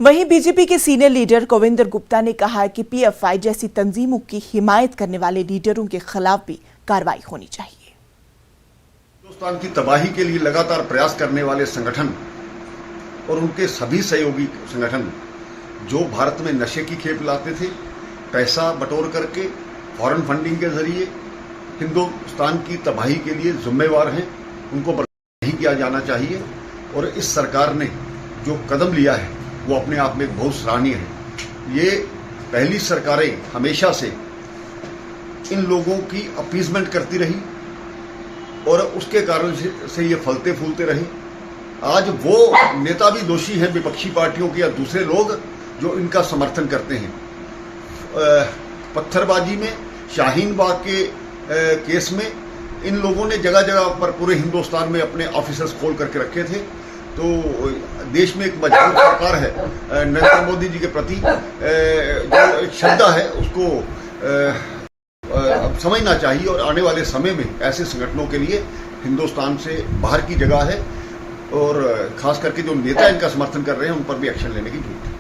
वहीं बीजेपी के senior leader Kavinder Gupta ने कहा है कि पीएफआई जैसी तंजीमों की हिमायत करने वाले लीडरों के खिलाफ भी कार्रवाई होनी चाहिए। हिंदुस्तान की तबाही के लिए लगातार प्रयास करने वाले संगठन और उनके सभी सहयोगी संगठन जो भारत में नशे की खेप लाते थे, पैसा बटोर करके फॉरेन फंडिंग के जरिए हिंदुस्तान की तबाही के लिए जिम्मेवार हैं, उनको बर्दाश्त नहीं किया जाना चाहिए। और इस सरकार ने जो कदम लिया है वो अपने आप में बहुत सराहनीय है। ये पहली सरकारें हमेशा से इन लोगों की अपीजमेंट करती रही और उसके कारण से ये फलते फूलते रहे। आज वो नेता भी दोषी हैं विपक्षी पार्टियों के या दूसरे लोग जो इनका समर्थन करते हैं। पत्थरबाजी में, शाहीन बाग के केस में इन लोगों ने जगह जगह पर पूरे हिंदुस्तान में अपने ऑफिसर्स खोल करके रखे थे। तो देश में एक मजबूत सरकार है नरेंद्र मोदी जी के प्रति, जो एक श्रद्धा है उसको अब समझना चाहिए और आने वाले समय में ऐसे संगठनों के लिए हिंदुस्तान से बाहर की जगह है और खास करके जो नेता इनका समर्थन कर रहे हैं उन पर भी एक्शन लेने की जरूरत है।